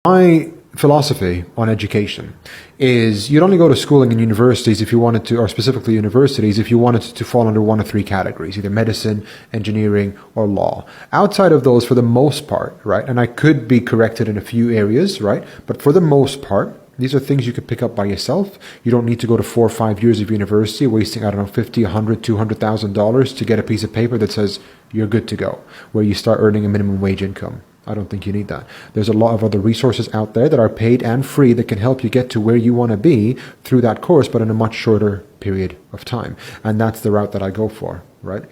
My philosophy on education is you'd only go to schooling and universities if you wanted to, or specifically universities, if you wanted to fall under one of three categories, either medicine, engineering, or law. Outside of those, for the most part, right, and I could be corrected in a few areas, right, but for the most part, these are things you could pick up by yourself. You don't need to go to 4 or 5 years of university, wasting, I don't know, $50, $100, $200,000 to get a piece of paper that says you're good to go, where you start earning a minimum wage income. I don't think you need that. There's a lot of other resources out there that are paid and free that can help you get to where you want to be through that course, but in a much shorter period of time. And that's the route that I go for, right?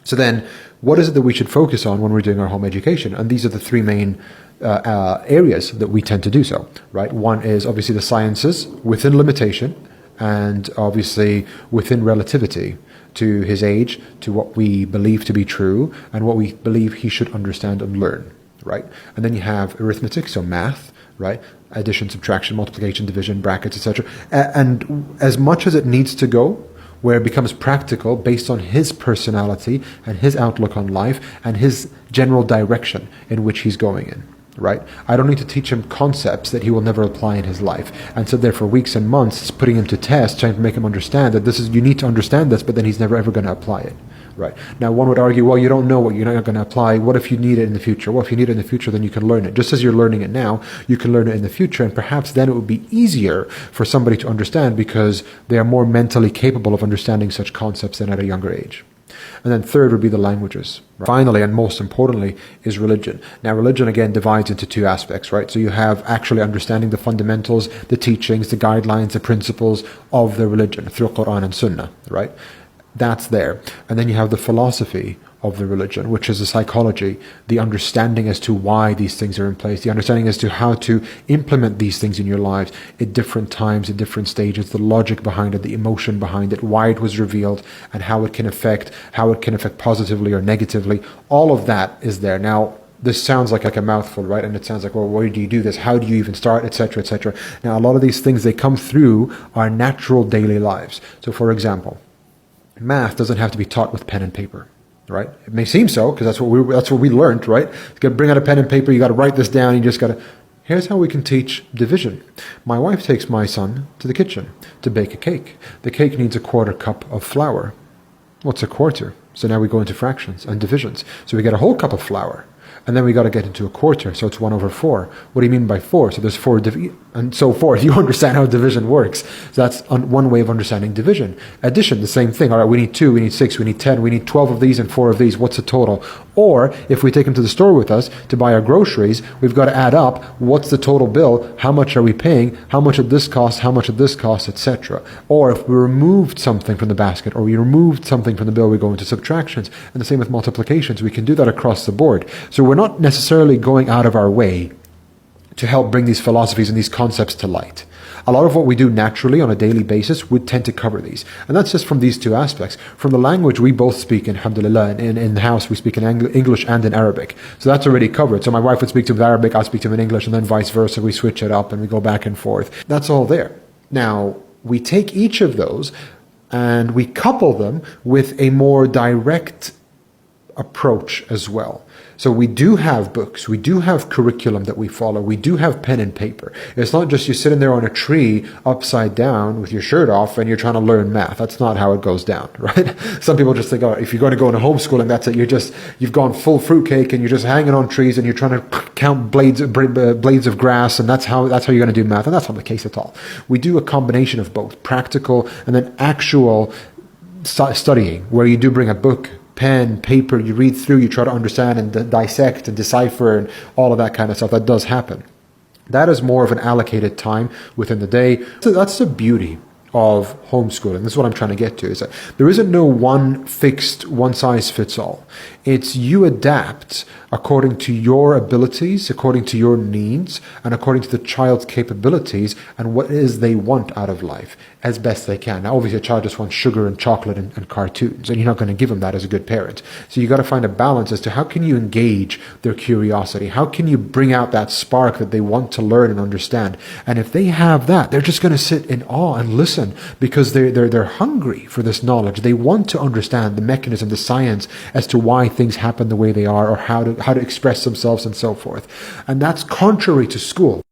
So then, what is it that we should focus on when we're doing our home education? And these are the three main areas that we tend to do so, right? One is obviously the sciences within limitation and obviously within relativity to his age, to what we believe to be true and what we believe he should understand and learn, right? And then you have arithmetic, so math, right? Addition, subtraction, multiplication, division, brackets, etc. And as much as it needs to go, where it becomes practical based on his personality and his outlook on life and his general direction in which he's going in. Right? I don't need to teach him concepts that he will never apply in his life. And so there for weeks and months, putting him to test, trying to make him understand that this is, you need to understand this, but then he's never ever going to apply it. Right? Now one would argue, well, you don't know what you're not going to apply. What if you need it in the future? Well, if you need it in the future, then you can learn it. Just as you're learning it now, you can learn it in the future. And perhaps then it would be easier for somebody to understand because they are more mentally capable of understanding such concepts than at a younger age. And then third would be the languages. Right? Finally, and most importantly, is religion. Now, religion, again, divides into two aspects, right? So you have actually understanding the fundamentals, the teachings, the guidelines, the principles of the religion through Quran and Sunnah, right? That's there. And then you have the philosophy of the religion, which is the psychology, the understanding as to why these things are in place, the understanding as to how to implement these things in your lives at different times, at different stages, the logic behind it, the emotion behind it, why it was revealed, and how it can affect positively or negatively. All of that is there. Now, this sounds like a mouthful, right? And it sounds like, well, where do you do this? How do you even start, etc., etc. Now, a lot of these things, they come through our natural daily lives. So, for example, math doesn't have to be taught with pen and paper. Right? It may seem so because that's what we learned, right? You got to bring out a pen and paper. You got to write this down. You just got to. Here's how we can teach division. My wife takes my son to the kitchen to bake a cake. The cake needs a 1/4 cup of flour. What's a quarter? So now we go into fractions and divisions. So we get a whole cup of flour. And then we got to get into a 1/4, so it's 1/4. What do you mean by 4? So there's 4 and so forth. You understand how division works. So that's one way of understanding division. Addition, the same thing. All right, we need 2, we need 6, we need 10, we need 12 of these and 4 of these. What's the total? Or if we take them to the store with us to buy our groceries, we've got to add up what's the total bill, how much are we paying, how much of this costs, how much of this costs, etc. Or if we removed something from the basket or we removed something from the bill, we go into subtractions. And the same with multiplications. We can do that across the board. So we're not necessarily going out of our way to help bring these philosophies and these concepts to light. A lot of what we do naturally on a daily basis would tend to cover these. And that's just from these two aspects. From the language, we both speak, alhamdulillah, in the house we speak in English and in Arabic. So that's already covered. So my wife would speak to him in Arabic, I'll speak to him in English, and then vice versa. We switch it up and we go back and forth. That's all there. Now, we take each of those and we couple them with a more direct approach as well. So we do have books, we do have curriculum that we follow, we do have pen and paper. It's not just you sitting there on a tree upside down with your shirt off and you're trying to learn math. That's not how it goes down, right? Some people just think, oh, if you're going to go into homeschooling, that's it. You've gone full fruitcake and you're just hanging on trees and you're trying to count blades of grass and that's how you're going to do math. And that's not the case at all. We do a combination of both practical and then actual studying, where you do bring a book, pen, paper, you read through, you try to understand and dissect and decipher and all of that kind of stuff. That does happen. That is more of an allocated time within the day. So that's the beauty of homeschooling. This is what I'm trying to get to, is that there isn't no one fixed, one size fits all. It's you adapt according to your abilities, according to your needs, and according to the child's capabilities and what it is they want out of life as best they can. Now, obviously, a child just wants sugar and chocolate and cartoons, and you're not going to give them that as a good parent. So you got to find a balance as to how can you engage their curiosity? How can you bring out that spark that they want to learn and understand? And if they have that, they're just going to sit in awe and listen. person because they're hungry for this knowledge. They want to understand the mechanism, the science as to why things happen the way they are, or how to express themselves and so forth. And that's contrary to school.